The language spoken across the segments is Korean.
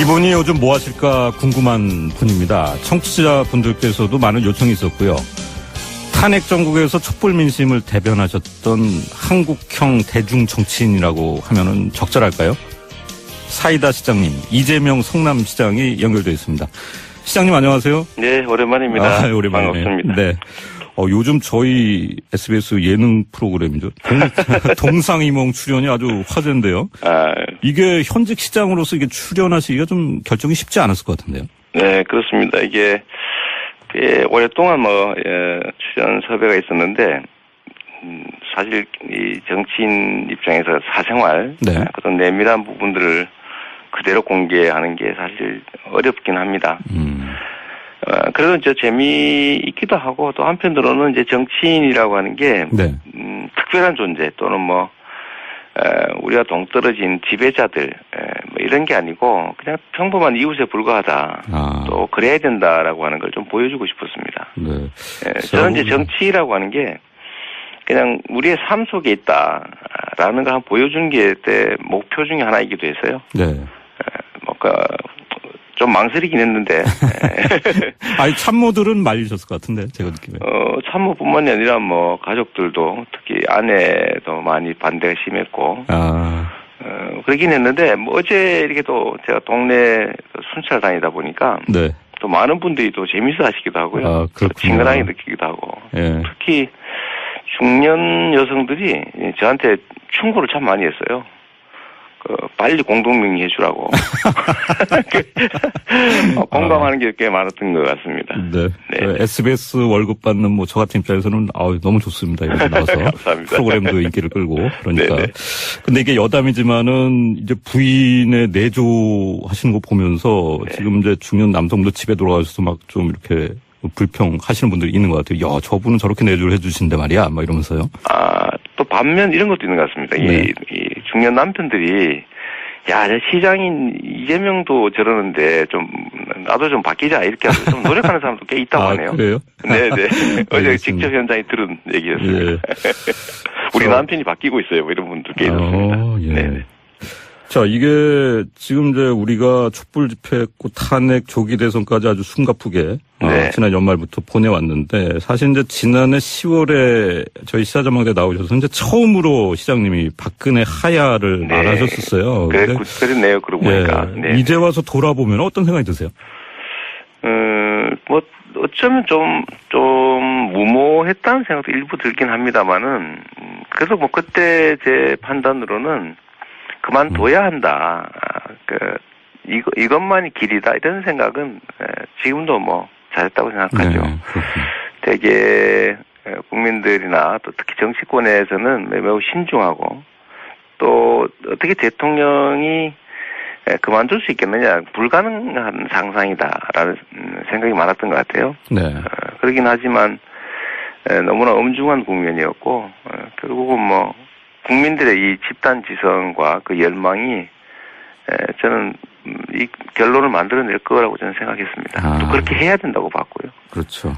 이분이 요즘 뭐 하실까 궁금한 분입니다. 청취자분들께서도 많은 요청이 있었고요. 탄핵 정국에서 촛불 민심을 대변하셨던 한국형 대중정치인이라고 하면은 적절할까요? 사이다 시장님, 이재명 성남시장이 연결되어 있습니다. 시장님 안녕하세요. 네, 오랜만입니다. 오랜만에. 반갑습니다. 네. 요즘 저희 SBS 예능 프로그램이죠. 동상이몽 출연이 아주 화제인데요. 이게 현직 시장으로서 이게 출연하시기가 좀 결정이 쉽지 않았을 것 같은데요. 네, 그렇습니다. 이게 오랫동안 출연 섭외가 있었는데 사실 이 정치인 입장에서 사생활 그런 내밀한 부분들을 그대로 공개하는 게 사실 어렵긴 합니다. 그래도 이제 재미있기도 하고 또 한편으로는 이제 정치인이라고 하는 게 특별한 존재 또는 우리가 동떨어진 지배자들 이런 게 아니고 그냥 평범한 이웃에 불과하다. 또 그래야 된다라고 하는 걸 좀 보여주고 싶었습니다. 저는 이제 정치라고 하는 게 그냥 우리의 삶 속에 있다라는 걸 한번 보여주는 게 내 목표 중에 하나이기도 해서요. 뭔가 좀 망설이긴 했는데. 아니, 참모들은 말리셨을 것 같은데, 제가 느낌에. 참모뿐만이 아니라 가족들도 특히 아내도 많이 반대가 심했고. 그러긴 했는데, 어제 이렇게 또 제가 동네 순찰 다니다 보니까. 또 많은 분들이 또 재밌어 하시기도 하고요. 친근하게 느끼기도 하고. 특히 중년 여성들이 저한테 충고를 참 많이 했어요. 빨리 공동명의 해주라고. 공감하는 게 꽤 많았던 것 같습니다. SBS 월급 받는 저 같은 입장에서는 너무 좋습니다. 이렇게 나와서. 감사합니다. 프로그램도 인기를 끌고. 그러니까. 근데 이게 여담이지만은 이제 부인의 내조하시는 거 보면서 지금 이제 중년 남성도 집에 돌아가셔서 좀 이렇게 불평하시는 분들이 있는 것 같아요. 야, 저분은 저렇게 내조를 해주신데 말이야. 이러면서요. 또 반면 이런 것도 있는 것 같습니다. 이 중년 남편들이 야, 시장인 이재명도 저러는데 나도 좀 바뀌자 이렇게 해서 좀 노력하는 사람도 꽤 있다고 하네요. 그래요? 네네. 어제 직접 현장에 들은 얘기였습니다. 우리 남편이 바뀌고 있어요. 이런 분들 꽤 있었습니다. 네네. 자, 이게 지금 이제 우리가 촛불 집회했고 탄핵 조기 대선까지 아주 숨가쁘게 지난 연말부터 보내왔는데 사실 이제 지난해 10월에 저희 시사전망대 나오셔서 이제 처음으로 시장님이 박근혜 하야를 말하셨었어요. 그랬네요. 그러고 보니까. 이제 와서 돌아보면 어떤 생각이 드세요? 어쩌면 좀 무모했다는 생각도 일부 들긴 합니다만은 그래도 그때 제 판단으로는 그만둬야 한다. 이것만이 길이다. 이런 생각은 지금도 잘했다고 생각하죠. 되게 국민들이나 또 특히 정치권에서는 매우 신중하고 또 어떻게 대통령이 그만둘 수 있겠느냐. 불가능한 상상이다라는 생각이 많았던 것 같아요. 그러긴 하지만 너무나 엄중한 국면이었고 결국은 국민들의 이 집단 지성과 그 열망이 저는 이 결론을 만들어낼 거라고 저는 생각했습니다. 또 그렇게 해야 된다고 봤고요. 그렇죠.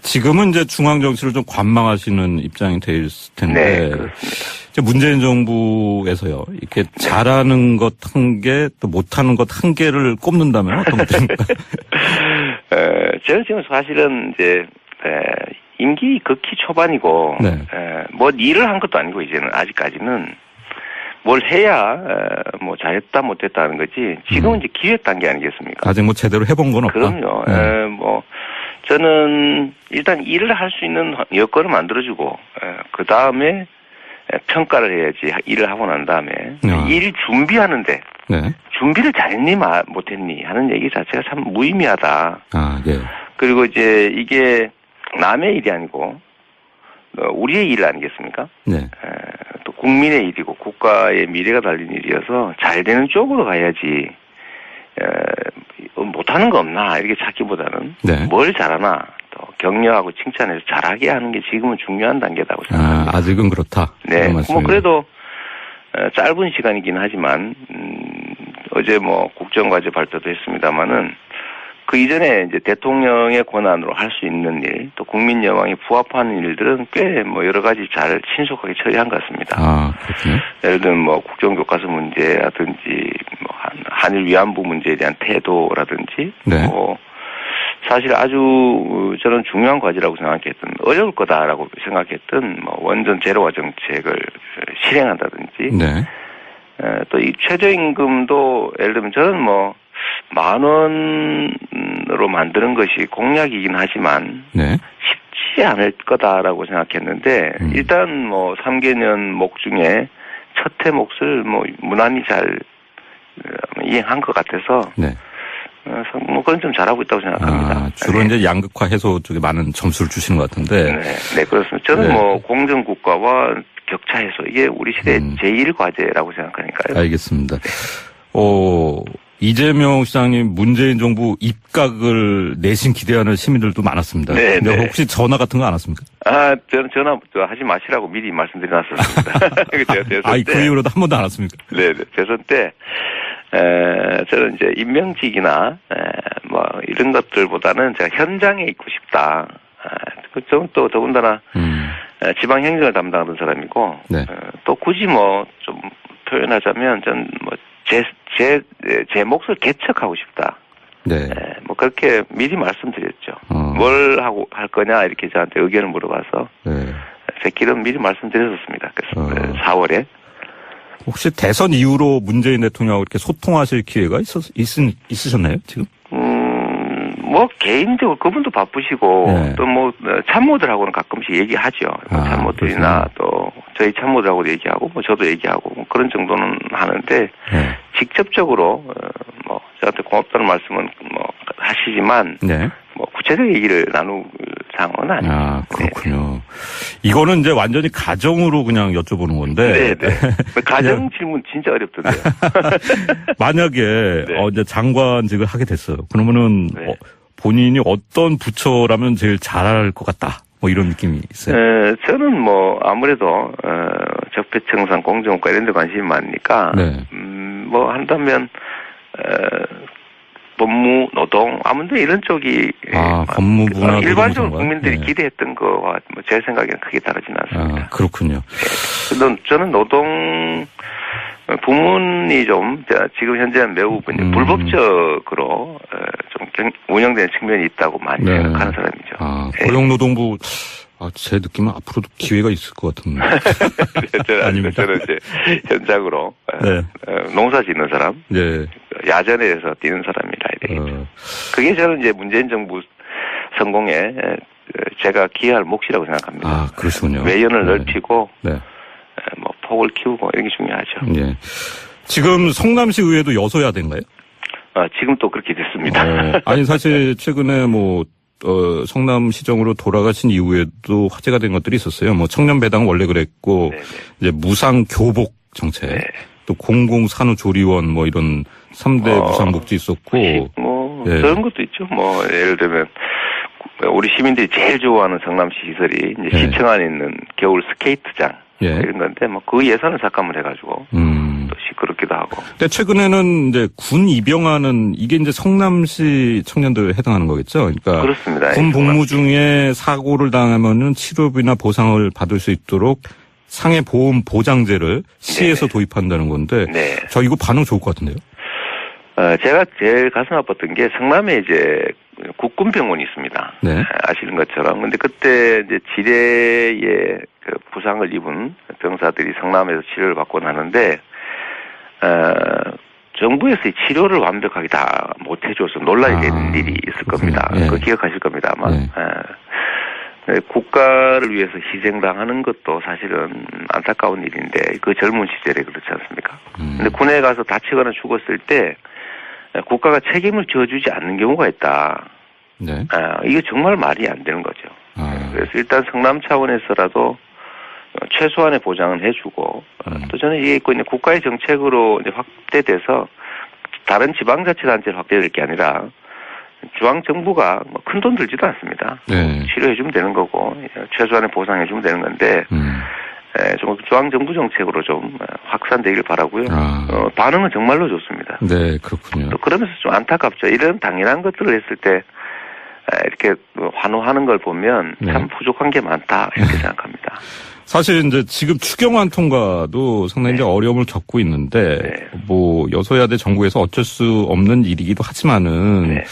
지금은 이제 중앙 정치를 좀 관망하시는 입장이 돼 있을 텐데. 그렇습니다. 문재인 정부에서요. 이렇게 잘하는 것 한 개, 또 못하는 것 한 개를 꼽는다면 어떤 것입니까? 저는 지금 사실은 이제 임기 극히 초반이고 일을 한 것도 아니고 이제는 아직까지는 뭘 해야 잘했다 못했다는 거지 지금은 이제 기획 단계 아니겠습니까? 아직 제대로 해본 건 없다. 그럼요. 저는 일단 일을 할 수 있는 여건을 만들어주고 그 다음에 평가를 해야지. 일을 하고 난 다음에 일 준비하는데 준비를 잘했니 못했니 하는 얘기 자체가 참 무의미하다. 그리고 이제 이게 남의 일이 아니고 우리의 일 아니겠습니까? 또 국민의 일이고 국가의 미래가 달린 일이어서 잘 되는 쪽으로 가야지. 못하는 거 없나 이렇게 찾기보다는 뭘 잘하나 또 격려하고 칭찬해서 잘하게 하는 게 지금은 중요한 단계라고 생각합니다. 아직은 그렇다. 그래도 짧은 시간이긴 하지만 어제 국정과제 발표도 했습니다마는 그 이전에 이제 대통령의 권한으로 할 수 있는 일, 또 국민 여망에 부합하는 일들은 꽤 뭐 여러 가지 잘 신속하게 처리한 것 같습니다. 아, 그렇군요. 예를 들면 뭐 국정교과서 문제라든지 뭐 한일 위안부 문제에 대한 태도라든지, 네. 뭐 사실 아주 저는 중요한 과제라고 생각했던, 어려울 거다라고 생각했던 뭐 원전 제로화 정책을 실행한다든지, 네. 또 이 최저임금도 예를 들면 저는 뭐 10,000원으로 만드는 것이 공약이긴 하지만 네. 쉽지 않을 거다라고 생각했는데 일단 뭐 3개년 목 중에 첫 해 몫을 뭐 무난히 잘 이행한 것 같아서 네. 뭐 그건 좀 잘하고 있다고 생각합니다. 아, 주로 네. 이제 양극화 해소 쪽에 많은 점수를 주시는 것 같은데. 네, 그렇습니다. 저는 네. 뭐 공정국가와 격차 해소, 이게 우리 시대의 제1과제라고 생각하니까요. 알겠습니다. 이재명 시장님 문재인 정부 입각을 내심 기대하는 시민들도 많았습니다. 네, 근데 네. 혹시 전화 같은 거 안 왔습니까? 아, 저는 전화 하지 마시라고 미리 말씀드려놨었습니다. 그 이후로도 한 번도 안 왔습니까? 네, 대선 때, 저는 이제 임명직이나, 뭐, 이런 것들보다는 제가 현장에 있고 싶다. 저는 또 더군다나, 지방 행정을 담당하던 사람이고, 네. 또 굳이 뭐, 좀 표현하자면, 전 뭐, 제 몫을 개척하고 싶다. 네. 뭐, 그렇게 미리 말씀드렸죠. 뭘 할 거냐, 이렇게 저한테 의견을 물어봐서, 네. 제 길은 미리 말씀드렸었습니다. 그래서 4월에. 혹시 대선 이후로 문재인 대통령하고 이렇게 소통하실 기회가 있으셨나요, 지금? 뭐, 개인적으로 그분도 바쁘시고, 네. 또 뭐, 참모들하고는 가끔씩 얘기하죠. 참모들이나 또, 저희 참모들하고도 얘기하고, 뭐, 저도 얘기하고, 뭐 그런 정도는 하는데, 네. 직접적으로, 뭐, 저한테 고맙다는 말씀은 뭐, 하시지만, 네. 뭐, 구체적인 얘기를 나눌 상황은 아니에요. 아, 그렇군요. 이거는 이제 완전히 가정으로 그냥 여쭤보는 건데. 네. 가정 질문 진짜 어렵던데요. 만약에, 네. 이제 장관직을 하게 됐어요. 그러면은, 네. 본인이 어떤 부처라면 제일 잘할 것 같다. 뭐 이런 느낌이 있어요. 저는 뭐, 아무래도, 적폐청산, 공정국가 이런 데 관심이 많으니까, 네. 뭐, 한다면, 법무, 노동, 아무튼 이런 쪽이. 법무부나 일반적으로 노동부가? 국민들이 네. 기대했던 거와 뭐 제 생각에는 크게 다르지는 않습니다. 그렇군요. 저는 노동, 부문이 좀, 지금 현재는 매우 불법적으로, 좀 운영되는 측면이 있다고 많이 생각하는 사람이죠. 고용노동부, 제 느낌은 앞으로도 기회가 있을 것 같은데. 아닙니다. 저는 이제 현장으로, 네. 농사 짓는 사람, 네. 야전에서 뛰는 사람이라 해야 되겠죠. 그게 저는 이제 문재인 정부 성공에 제가 기여할 몫이라고 생각합니다. 그러시군요. 외연을 넓히고, 네. 뭐 폭을 키우고 이런 게 중요하죠. 네. 지금 성남시 의회도 여소야대인가요? 지금 또 그렇게 됐습니다. 아니 사실 최근에 뭐 성남시정으로 돌아가신 이후에도 화제가 된 것들이 있었어요. 뭐 청년 배당 원래 그랬고 네네. 이제 무상 교복 정책, 네. 또 공공산후조리원 뭐 이런 3대 무상복지 있었고 뭐 예. 그런 것도 있죠. 뭐 예를 들면 우리 시민들이 제일 좋아하는 성남시 시설이 이제 예. 시청 안에 있는 겨울 스케이트장 예. 이런 건데 뭐 그 예산을 삭감을 해가지고 또 시끄럽기도 하고. 근데 최근에는 이제 군 입영하는 이게 이제 성남시 청년들에 해당하는 거겠죠. 그러니까 그렇습니다. 군 복무 중에 사고를 당하면은 치료비나 보상을 받을 수 있도록 상해 보험 보장제를 시에서 도입한다는 건데, 네. 저 이거 반응 좋을 것 같은데요. 제가 제일 가슴 아팠던 게 성남에 이제 국군병원이 있습니다. 네. 아시는 것처럼. 근데 그때 이제 지뢰에 그 부상을 입은 병사들이 성남에서 치료를 받고 나는데, 정부에서 이 치료를 완벽하게 다 못해줘서 논란이 되는 일이 있을 겁니다. 네. 그거 기억하실 겁니다, 아마. 네. 국가를 위해서 희생당하는 것도 사실은 안타까운 일인데, 그 젊은 시절에 그렇지 않습니까? 근데 군에 가서 다치거나 죽었을 때, 국가가 책임을 져주지 않는 경우가 있다. 네. 이게 정말 말이 안 되는 거죠. 그래서 일단 성남 차원에서라도 최소한의 보장은 해주고, 또 저는 이게 있고 있는 국가의 정책으로 이제 확대돼서 다른 지방자치단체를 확대될 게 아니라 중앙정부가 뭐 큰 돈 들지도 않습니다. 네. 치료해주면 되는 거고, 최소한의 보상해주면 되는 건데, 좀 중앙정부 정책으로 좀 확산되길 바라고요. 반응은 정말로 좋습니다. 네, 그렇군요. 또 그러면서 좀 안타깝죠. 이런 당연한 것들을 했을 때 이렇게 환호하는 걸 보면 참 부족한 게 많다 이렇게 생각합니다. 사실 이제 지금 추경안 통과도 상당히 이제 어려움을 겪고 있는데 뭐 여소야대 정부에서 어쩔 수 없는 일이기도 하지만은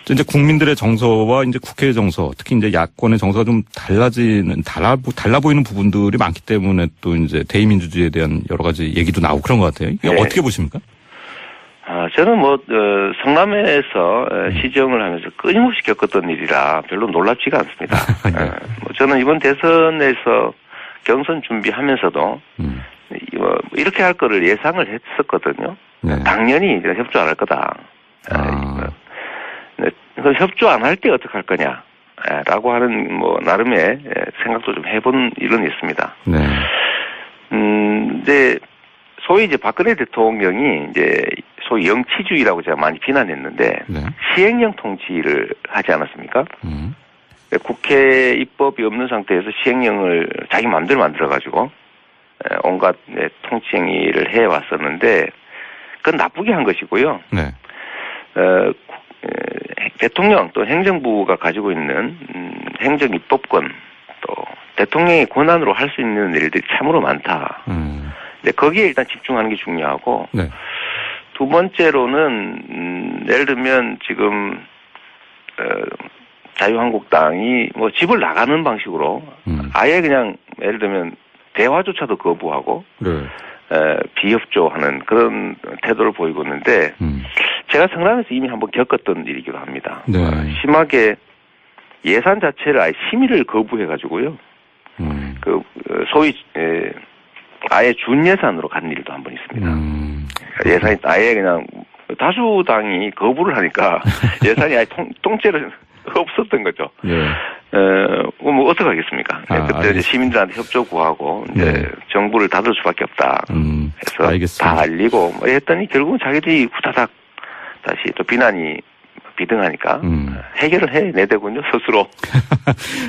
이제 국민들의 정서와 이제 국회의 정서, 특히 이제 야권의 정서가 좀 달라 보이는 부분들이 많기 때문에 또 이제 대의민주주의에 대한 여러 가지 얘기도 나오고 그런 것 같아요. 이게 어떻게 보십니까? 저는 성남에서 시정을 하면서 끊임없이 겪었던 일이라 별로 놀랍지가 않습니다. 저는 이번 대선에서 경선 준비하면서도 이렇게 할 거를 예상을 했었거든요. 당연히 협조 안 할 거다. 협조 안 할 때 어떻게 할 거냐? 라고 하는 나름의 생각도 좀 해본 일은 있습니다. 근데 소위 이제 박근혜 대통령이 이제 소위 영치주의라고 제가 많이 비난했는데 시행령 통치를 하지 않았습니까? 국회 입법이 없는 상태에서 시행령을 자기 마음대로 만들어가지고 온갖 통치 행위를 해왔었는데 그건 나쁘게 한 것이고요. 대통령 또 행정부가 가지고 있는 행정 입법권 또 대통령의 권한으로 할 수 있는 일들이 참으로 많다. 근데 거기에 일단 집중하는 게 중요하고 두 번째로는 예를 들면 지금 자유한국당이 집을 나가는 방식으로 아예 그냥 예를 들면 대화조차도 거부하고 비협조하는 그런 태도를 보이고 있는데 제가 성남에서 이미 한번 겪었던 일이기도 합니다. 심하게 예산 자체를 아예 심의를 거부해가지고요. 소위 아예 준 예산으로 간 일도 한 번 있습니다. 예산이 아예 그냥 다수당이 거부를 하니까 예산이 아예 통째로 없었던 거죠. 뭐 어떻게 하겠습니까? 그때 이제 시민들한테 협조 구하고 이제 정부를 닫을 수밖에 없다. 해서 알겠습니다. 다 알리고 했더니 결국은 자기들이 후다닥 다시 또 비난이 비등하니까 해결을 해내더군요 스스로.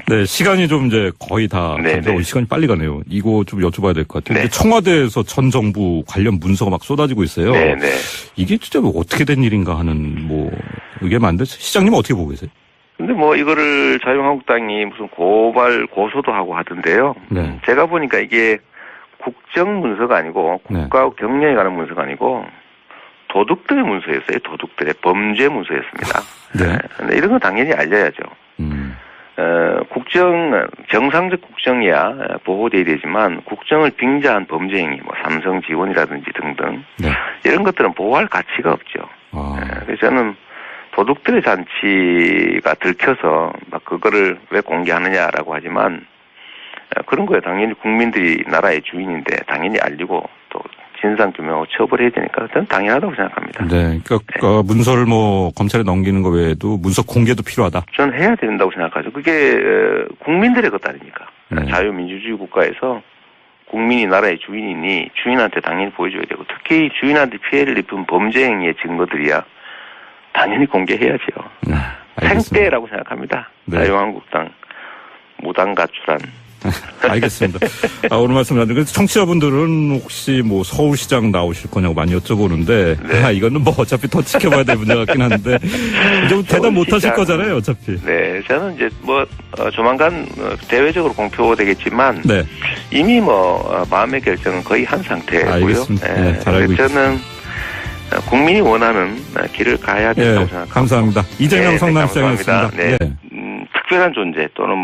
네, 시간이 좀 이제 거의 다 시간이 빨리 가네요. 이거 좀 여쭤봐야 될 것 같아요. 청와대에서 전 정부 관련 문서가 막 쏟아지고 있어요. 이게 진짜 어떻게 된 일인가 하는 의견만 시장님은 어떻게 보고 계세요? 근데 이거를 자유한국당이 무슨 고소도 하고 하던데요. 제가 보니까 이게 국정 문서가 아니고 국가 경영에 관한 문서가 아니고 도둑들의 문서였어요. 도둑들의 범죄 문서였습니다. 근데 이런 건 당연히 알려야죠. 정상적 국정이야 보호돼야 되지만 국정을 빙자한 범죄 행위, 삼성 지원이라든지 등등 이런 것들은 보호할 가치가 없죠. 그래서 저는 도둑들의 잔치가 들켜서 그거를 왜 공개하느냐라고 하지만 그런 거예요. 당연히 국민들이 나라의 주인인데 당연히 알리고 또 진상규명하고 처벌해야 되니까 저는 당연하다고 생각합니다. 그러니까 문서를 검찰에 넘기는 거 외에도 문서 공개도 필요하다. 저는 해야 된다고 생각하죠. 그게 국민들의 것 아닙니까? 자유민주주의 국가에서 국민이 나라의 주인이니 주인한테 당연히 보여줘야 되고 특히 주인한테 피해를 입은 범죄 행위의 증거들이야 당연히 공개해야죠. 생떼라고 생각합니다. 자유한국당 무당 가출한. 알겠습니다. 오늘 말씀 나누고 청취자분들은 혹시 서울시장 나오실 거냐고 많이 여쭤보는데 이거는 어차피 더 지켜봐야 될 문제 같긴 한데 좀 대답 못 하실 거잖아요, 어차피. 저는 이제 조만간 대외적으로 공표되겠지만 이미 마음의 결정은 거의 한 상태고요. 알겠습니다. 잘 알고 있습니다. 저는 국민이 원하는 길을 가야 된다고 생각합니다. 감사합니다. 이재명 성남시장이었습니다. 특별한 존재 또는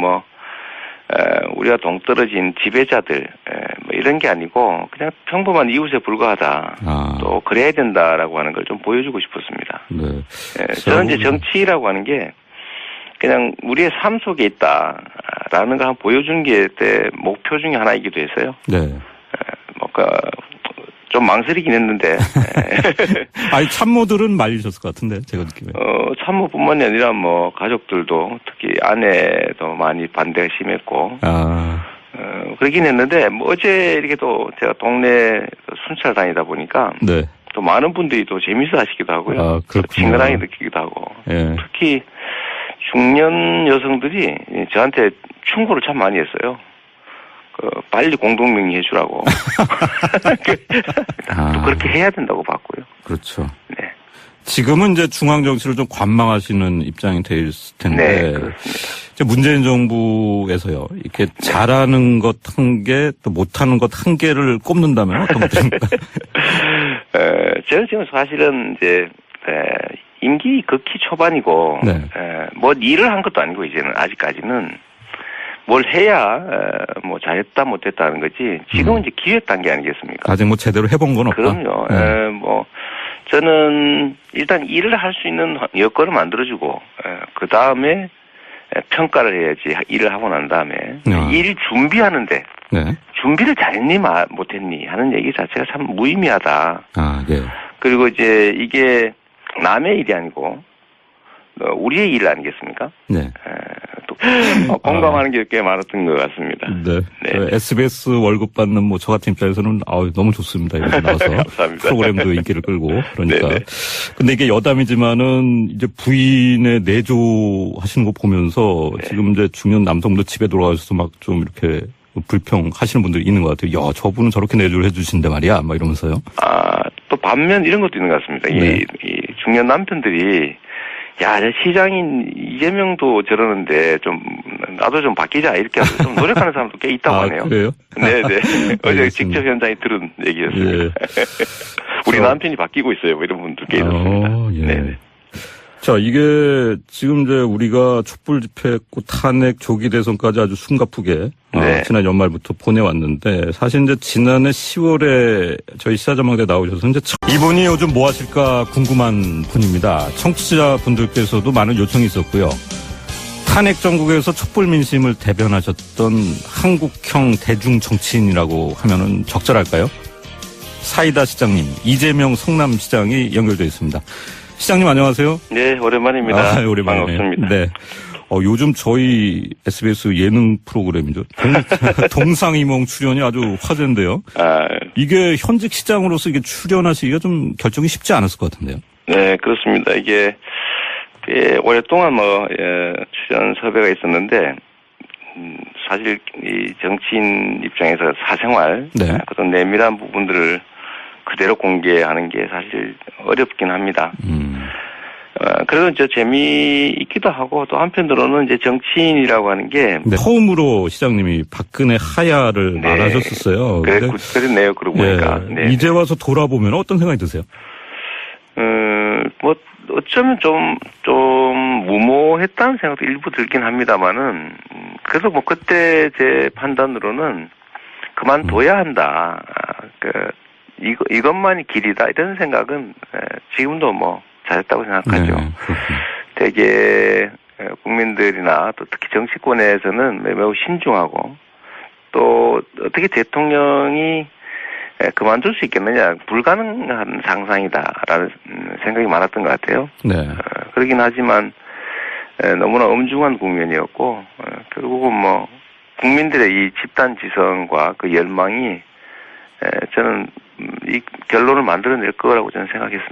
우리가 동떨어진 지배자들 이런 게 아니고 그냥 평범한 이웃에 불과하다. 또 그래야 된다라고 하는 걸 좀 보여주고 싶었습니다. 저는 이제 정치라고 하는 게 그냥 우리의 삶 속에 있다라는 걸 한번 보여주는 게 내 목표 중에 하나이기도 해서요. 좀 망설이긴 했는데. 참모들은 말리셨을 것 같은데, 제가 느낌에. 참모뿐만이 아니라 가족들도 특히 아내도 많이 반대가 심했고. 그러긴 했는데, 어제 이렇게 또 제가 동네 순찰 다니다 보니까. 또 많은 분들이 또 재밌어 하시기도 하고요. 친근하게 느끼기도 하고. 특히 중년 여성들이 저한테 충고를 참 많이 했어요. 빨리 공동명의 해주라고. 또 그렇게 해야 된다고 봤고요. 그렇죠. 네. 지금은 이제 중앙 정치를 좀 관망하시는 입장이 될 텐데. 네, 그렇습니다. 이제 문재인 정부에서요, 이렇게 잘하는 것 한 개, 또 못하는 것 한 개를 꼽는다면 어떤 것입니까? 저는 지금 사실은 이제, 임기 극히 초반이고, 네. 뭐 일을 한 것도 아니고 이제는 아직까지는 뭘 해야 뭐 잘했다 못했다 하는 거지. 지금은 이제 기획 단계 아니겠습니까? 아직 뭐 제대로 해본 건 없다. 그럼요. 뭐 저는 일단 일을 할 수 있는 여건을 만들어주고 그 다음에 평가를 해야지. 일을 하고 난 다음에 일 준비하는데 네. 준비를 잘했니 못했니 하는 얘기 자체가 참 무의미하다. 아, 예. 그리고 이제 이게 남의 일이 아니고 우리의 일 아니겠습니까? 네. 또 공감하는 게 꽤 많았던 것 같습니다. 네. 네. SBS 월급 받는 뭐 저 같은 입장에서는 너무 좋습니다. 이렇게 나와서 감사합니다. 프로그램도 인기를 끌고 그러니까. 네네. 근데 이게 여담이지만은 이제 부인의 내조하시는 거 보면서 네. 지금 이제 중년 남성도 집에 돌아가셔서 막 좀 이렇게 불평하시는 분들이 있는 것 같아요. 야, 저분은 저렇게 내조를 해주신데 말이야, 막 이러면서요. 또 반면 이런 것도 있는 것 같습니다. 네. 이 중년 남편들이 야, 시장인 이재명도 저러는데 좀 나도 좀 바뀌자 이렇게 하고 좀 노력하는 사람도 꽤 있다고 하네요. 그래요? 네네. 어제 직접 현장에 들은 얘기였어요. 예. 우리 남편이 바뀌고 있어요. 뭐 이런 분들 꽤 있었습니다. 예. 네네. 자, 이게 지금 이제 우리가 촛불 집회했고 탄핵 조기 대선까지 아주 숨가쁘게 네. 지난 연말부터 보내왔는데 사실 이제 지난해 10월에 저희 시사전망대 나오셔서 이제 이분이 요즘 뭐 하실까 궁금한 분입니다. 청취자분들께서도 많은 요청이 있었고요. 탄핵 정국에서 촛불 민심을 대변하셨던 한국형 대중 정치인이라고 하면은 적절할까요? 사이다 시장님, 이재명 성남시장이 연결되어 있습니다. 시장님 안녕하세요. 네, 오랜만입니다. 오랜만이네요. 반갑습니다. 네. 요즘 저희 SBS 예능 프로그램이죠. 동상이몽 출연이 아주 화제인데요. 이게 현직 시장으로서 이게 출연하시기가 좀 결정이 쉽지 않았을 것 같은데요. 네, 그렇습니다. 이게 꽤 오랫동안 출연 섭외가 있었는데 사실 이 정치인 입장에서 사생활 네. 그런 내밀한 부분들을 그대로 공개하는 게 사실 어렵긴 합니다. 그래도 이제 재미있기도 하고 또 한편으로는 이제 정치인이라고 하는 게 네, 처음으로 시장님이 박근혜 하야를 네. 말하셨었어요. 그랬네요. 그러고 보니까. 예, 네. 이제 와서 돌아보면 어떤 생각이 드세요? 뭐 어쩌면 좀 무모했다는 생각도 일부 들긴 합니다만은 그래도 뭐 그때 제 판단으로는 그만둬야 한다. 이것만이 길이다 이런 생각은 지금도 뭐 잘했다고 생각하죠. 네, 되게 국민들이나 또 특히 정치권에서는 매우 신중하고 또 어떻게 대통령이 그만둘 수 있겠느냐 불가능한 상상이다라는 생각이 많았던 것 같아요. 네. 그러긴 하지만 너무나 엄중한 국면이었고 결국은 뭐 국민들의 이 집단지성과 그 열망이 저는 이 결론을 만들어낼 거라고 저는 생각했습니다.